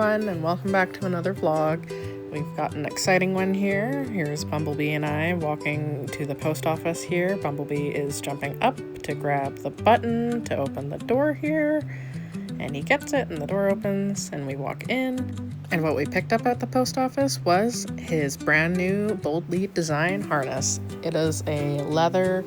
everyone, and welcome back to another vlog. We've got an exciting one here. Here's Bumblebee and I walking to the post office here. Bumblebee is jumping up to grab the button to open the door here, and he gets it and the door opens and we walk in. And what we picked up at the post office was his brand new Bold Lead Design harness. It is a leather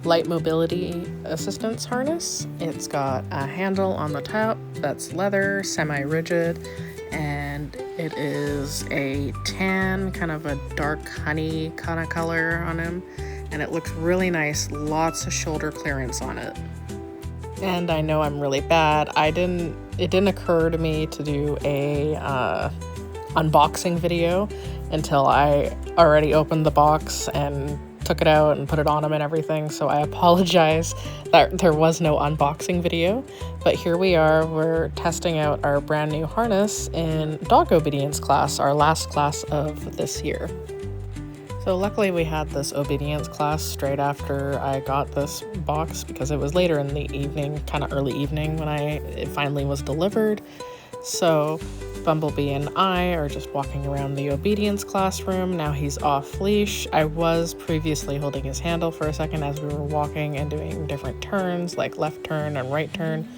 light mobility assistance harness. It's got a handle on the top that's leather, semi-rigid, and it is a tan, kind of a dark honey kind of color on him, and it looks really nice. Lots of shoulder clearance on it. And I know I'm really bad. It didn't occur to me to do a unboxing video until I already opened the box and took it out and put it on him and everything, so I apologize that there was no unboxing video. But here we are, we're testing out our brand new harness in dog obedience class, our last class of this year. So luckily we had this obedience class straight after I got this box, because it was later in the evening, kind of early evening, when it finally was delivered. So Bumblebee and I are just walking around the obedience classroom. Now he's off leash. I was previously holding his handle for a second as we were walking and doing different turns, like left turn and right turn.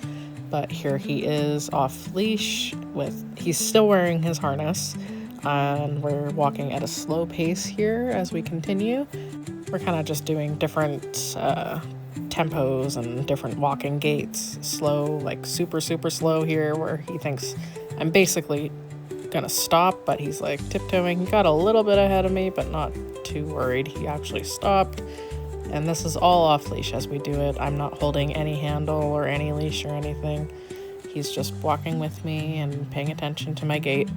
But here he is off leash he's still wearing his harness. And we're walking at a slow pace here as we continue. We're kind of just doing different tempos and different walking gaits. Slow, like super slow here, where he thinks I'm basically gonna stop, but he's like tiptoeing. He got a little bit ahead of me, but not too worried. He actually stopped. And this is all off leash as we do it. I'm not holding any handle or any leash or anything. He's just walking with me and paying attention to my gait.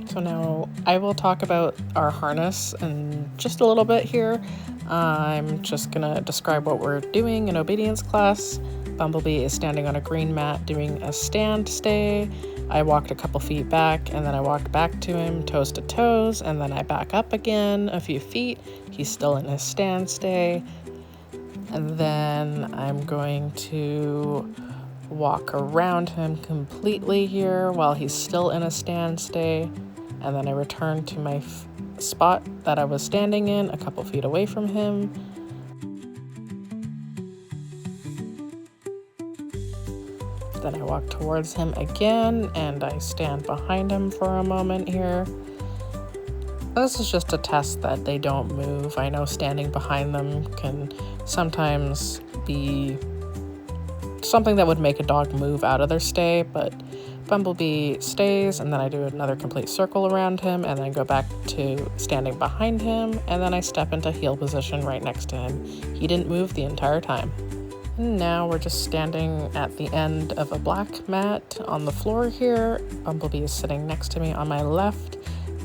So now I will talk about our harness in just a little bit here. I'm just gonna describe what we're doing in obedience class. Bumblebee is standing on a green mat doing a stand stay. I walked a couple feet back, and then I walked back to him toes to toes, and then I back up again a few feet. He's still in his stand stay. And then I'm going to walk around him completely here while he's still in a stand stay. And then I return to my spot that I was standing in, a couple feet away from him. Then I walk towards him again, and I stand behind him for a moment here. This is just a test that they don't move. I know standing behind them can sometimes be something that would make a dog move out of their stay, but Bumblebee stays, and then I do another complete circle around him, and then go back to standing behind him, and then I step into heel position right next to him. He didn't move the entire time. And now we're just standing at the end of a black mat on the floor here. Bumblebee is sitting next to me on my left,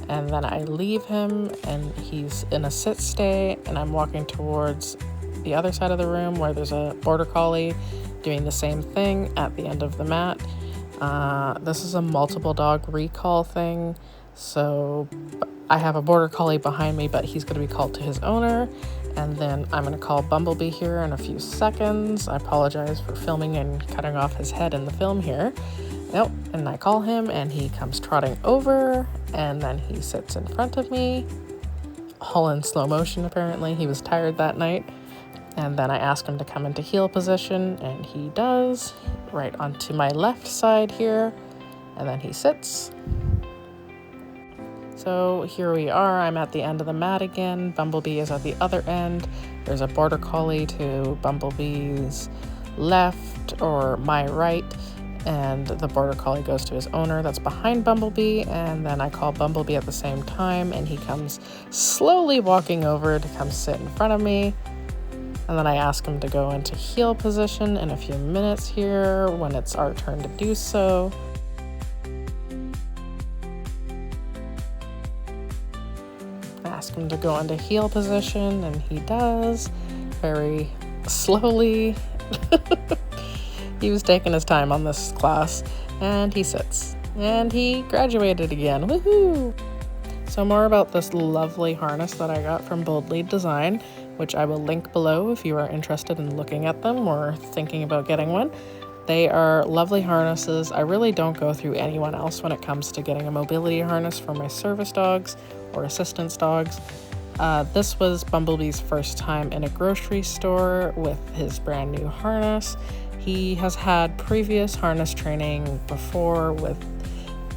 and then I leave him, and he's in a sit stay, and I'm walking towards the other side of the room where there's a border collie doing the same thing at the end of the mat. This is a multiple dog recall thing, so I have a border collie behind me, but he's going to be called to his owner, and then I'm going to call Bumblebee here in a few seconds. I apologize for filming and cutting off his head in the film here. Nope, and I call him, and he comes trotting over, and then he sits in front of me, all in slow motion apparently. He was tired that night. And then I ask him to come into heel position, and he does, right onto my left side here, and then he sits. So here we are, I'm at the end of the mat again. Bumblebee is at the other end. There's a border collie to Bumblebee's left, or my right, and the border collie goes to his owner that's behind Bumblebee, and then I call Bumblebee at the same time, and he comes slowly walking over to come sit in front of me. And then I ask him to go into heel position in a few minutes here when it's our turn to do so. I ask him to go into heel position, and he does, very slowly. He was taking his time on this class, and he sits. And he graduated again, woohoo! So more about this lovely harness that I got from Bold Lead Design, which I will link below if you are interested in looking at them or thinking about getting one. They are lovely harnesses. I really don't go through anyone else when it comes to getting a mobility harness for my service dogs or assistance dogs. This was Bumblebee's first time in a grocery store with his brand new harness. He has had previous harness training before with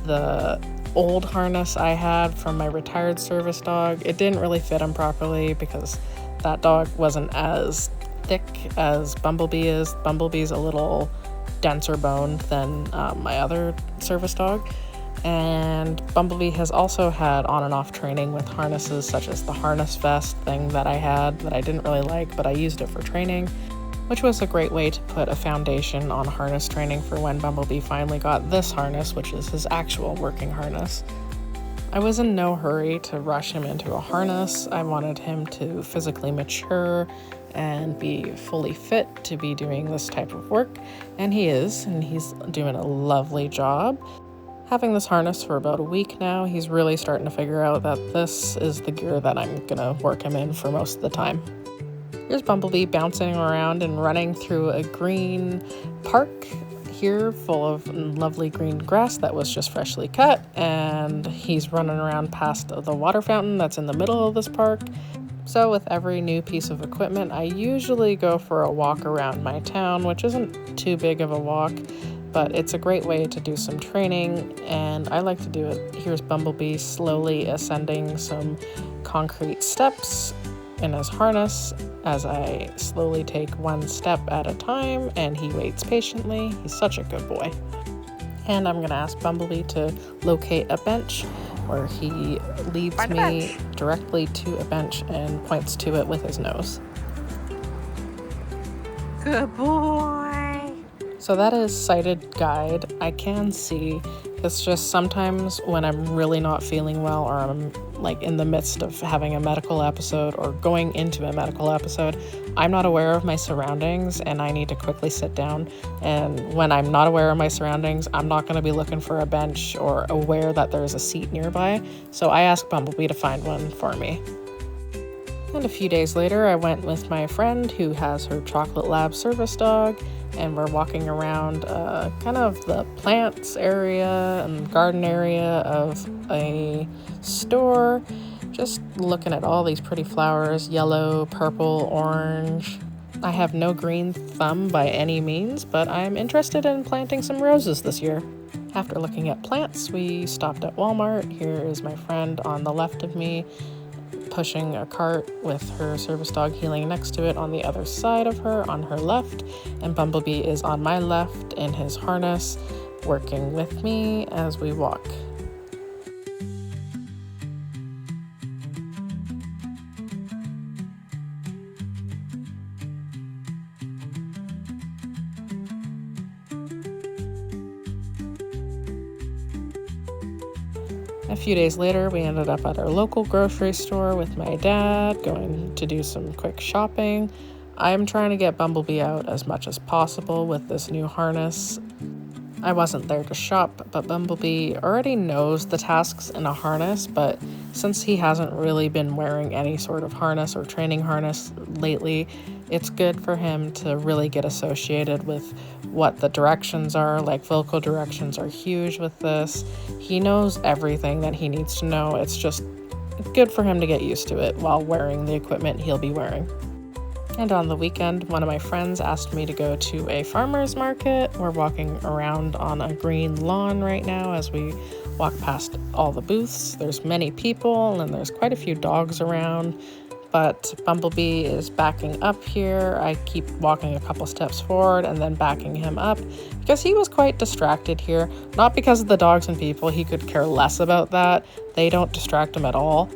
the old harness I had from my retired service dog. It didn't really fit him properly because that dog wasn't as thick as Bumblebee is. Bumblebee's a little denser boned than my other service dog. And Bumblebee has also had on and off training with harnesses such as the harness vest thing that I had that I didn't really like, but I used it for training, which was a great way to put a foundation on harness training for when Bumblebee finally got this harness, which is his actual working harness. I was in no hurry to rush him into a harness. I wanted him to physically mature and be fully fit to be doing this type of work, and he is, and he's doing a lovely job. Having this harness for about a week now, he's really starting to figure out that this is the gear that I'm gonna work him in for most of the time. Here's Bumblebee bouncing around and running through a green park here full of lovely green grass that was just freshly cut, and he's running around past the water fountain that's in the middle of this park. So with every new piece of equipment, I usually go for a walk around my town, which isn't too big of a walk, but it's a great way to do some training, and I like to do it. Here's Bumblebee slowly ascending some concrete steps in his harness as I slowly take one step at a time, and he waits patiently. He's such a good boy. And I'm gonna ask Bumblebee to locate a bench where he leads me directly to a bench and points to it with his nose. Good boy. So that is sighted guide. I can see. It's just sometimes when I'm really not feeling well, or I'm like in the midst of having a medical episode or going into a medical episode, I'm not aware of my surroundings and I need to quickly sit down. And when I'm not aware of my surroundings, I'm not going to be looking for a bench or aware that there's a seat nearby. So I asked Bumblebee to find one for me. And a few days later, I went with my friend who has her Chocolate Lab service dog, and we're walking around kind of the plants area and garden area of a store, just looking at all these pretty flowers, yellow, purple, orange. I have no green thumb by any means, but I'm interested in planting some roses this year. After looking at plants, we stopped at Walmart. Here is my friend on the left of me, pushing a cart with her service dog Healing next to it on the other side of her on her left, and Bumblebee is on my left in his harness working with me as we walk. A few days later, we ended up at our local grocery store with my dad, going to do some quick shopping. I'm trying to get Bumblebee out as much as possible with this new harness. I wasn't there to shop, but Bumblebee already knows the tasks in a harness, but since he hasn't really been wearing any sort of harness or training harness lately, it's good for him to really get associated with what the directions are. Like, vocal directions are huge with this. He knows everything that he needs to know. It's just good for him to get used to it while wearing the equipment he'll be wearing. And on the weekend, one of my friends asked me to go to a farmer's market. We're walking around on a green lawn right now as we walk past all the booths. There's many people and there's quite a few dogs around, but Bumblebee is backing up here. I keep walking a couple steps forward and then backing him up because he was quite distracted here. Not because of the dogs and people, he could care less about that. They don't distract him at all.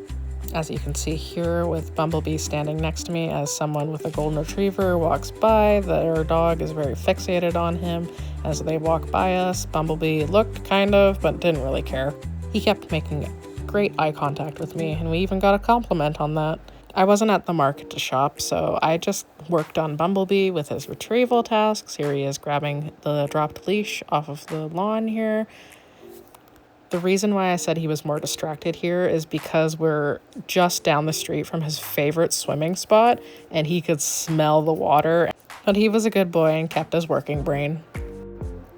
As you can see here with Bumblebee standing next to me as someone with a golden retriever walks by, their dog is very fixated on him as they walk by us. Bumblebee looked kind of, but didn't really care. He kept making great eye contact with me, and we even got a compliment on that. I wasn't at the market to shop, so I just worked on Bumblebee with his retrieval tasks. Here he is grabbing the dropped leash off of the lawn here. The reason why I said he was more distracted here is because we're just down the street from his favorite swimming spot, and he could smell the water. But he was a good boy and kept his working brain.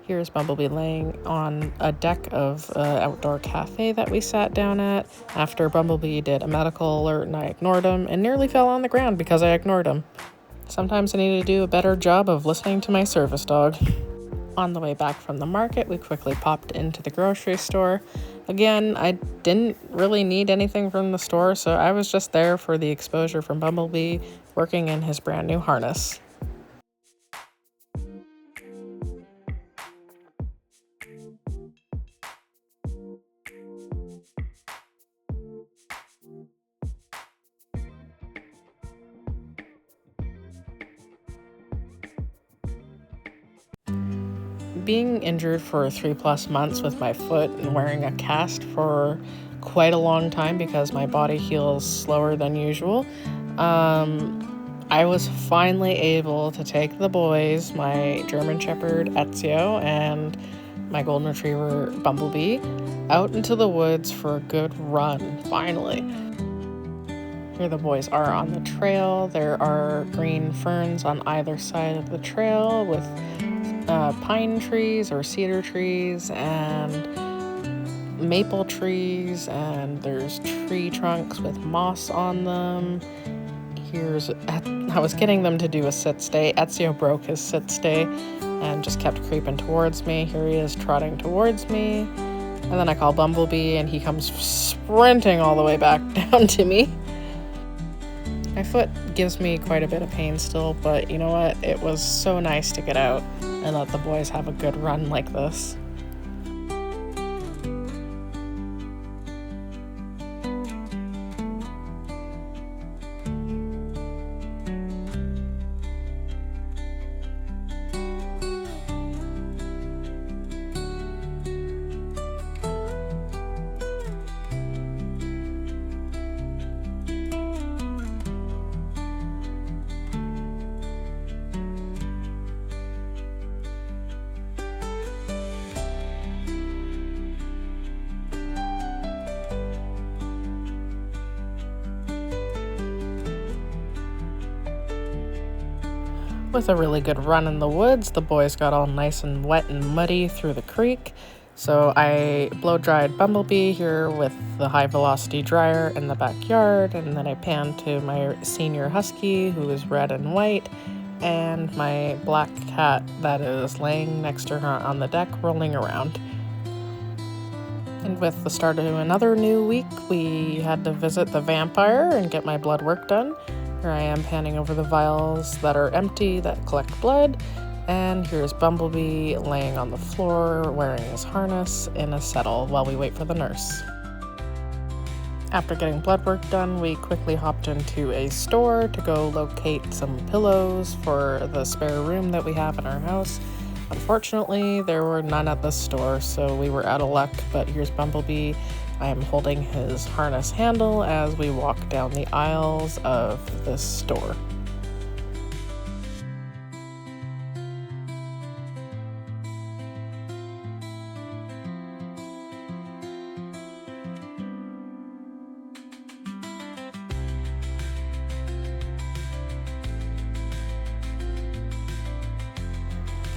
Here's Bumblebee laying on a deck of an outdoor cafe that we sat down at after Bumblebee did a medical alert and I ignored him and nearly fell on the ground because I ignored him. Sometimes I need to do a better job of listening to my service dog. On the way back from the market, we quickly popped into the grocery store. Again, I didn't really need anything from the store, so I was just there for the exposure from Bumblebee working in his brand new harness. Being injured for 3+ months with my foot and wearing a cast for quite a long time because my body heals slower than usual, I was finally able to take the boys, my German Shepherd Ezio and my Golden Retriever Bumblebee, out into the woods for a good run, finally. Here the boys are on the trail. There are green ferns on either side of the trail with pine trees or cedar trees and maple trees, and there's tree trunks with moss on them. I was getting them to do a sit stay. Ezio broke his sit stay and just kept creeping towards me. Here he is trotting towards me. And then I call Bumblebee and he comes sprinting all the way back down to me. My foot gives me quite a bit of pain still, but you know what? It was so nice to get out and let the boys have a good run like this. With a really good run in the woods, the boys got all nice and wet and muddy through the creek. So I blow-dried Bumblebee here with the high-velocity dryer in the backyard, and then I panned to my senior husky, who is red and white, and my black cat that is laying next to her on the deck, rolling around. And with the start of another new week, we had to visit the vampire and get my blood work done. Here I am panning over the vials that are empty that collect blood, and here's Bumblebee laying on the floor wearing his harness in a settle while we wait for the nurse. After getting blood work done, we quickly hopped into a store to go locate some pillows for the spare room that we have in our house. Unfortunately, there were none at the store, so we were out of luck, but here's Bumblebee. I am holding his harness handle as we walk down the aisles of this store.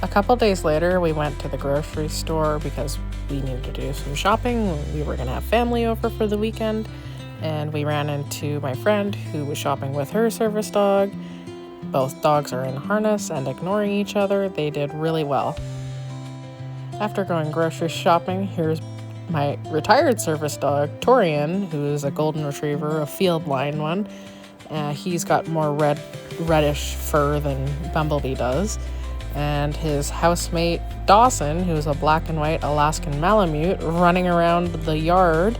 A couple days later, we went to the grocery store because we needed to do some shopping. We were going to have family over for the weekend, and we ran into my friend who was shopping with her service dog. Both dogs are in harness and ignoring each other. They did really well. After going grocery shopping, here's my retired service dog, Torian, who is a golden retriever, a field line one. He's got more reddish fur than Bumblebee does. And his housemate, Dawson, who's a black and white Alaskan Malamute, running around the yard.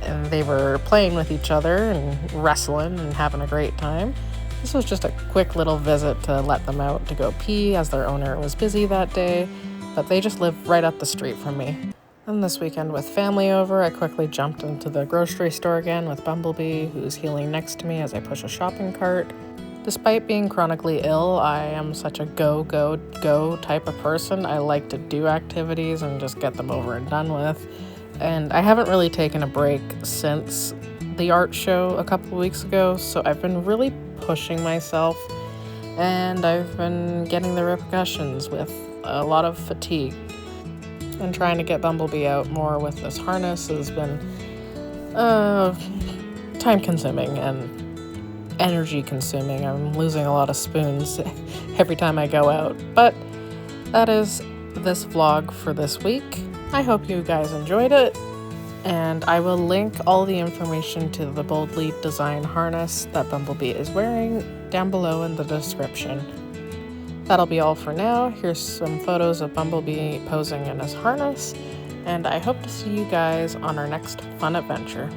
And they were playing with each other and wrestling and having a great time. This was just a quick little visit to let them out to go pee as their owner was busy that day, but they just live right up the street from me. And this weekend with family over, I quickly jumped into the grocery store again with Bumblebee, who's heeling next to me as I push a shopping cart. Despite being chronically ill, I am such a go type of person. I like to do activities and just get them over and done with. And I haven't really taken a break since the art show a couple of weeks ago, so I've been really pushing myself and I've been getting the repercussions with a lot of fatigue. And trying to get Bumblebee out more with this harness has been time consuming and energy consuming. I'm losing a lot of spoons every time I go out. But that is this vlog for this week. I hope you guys enjoyed it, and I will link all the information to the boldly designed harness that Bumblebee is wearing down below in the description. That'll be all for now. Here's some photos of Bumblebee posing in his harness, and I hope to see you guys on our next fun adventure.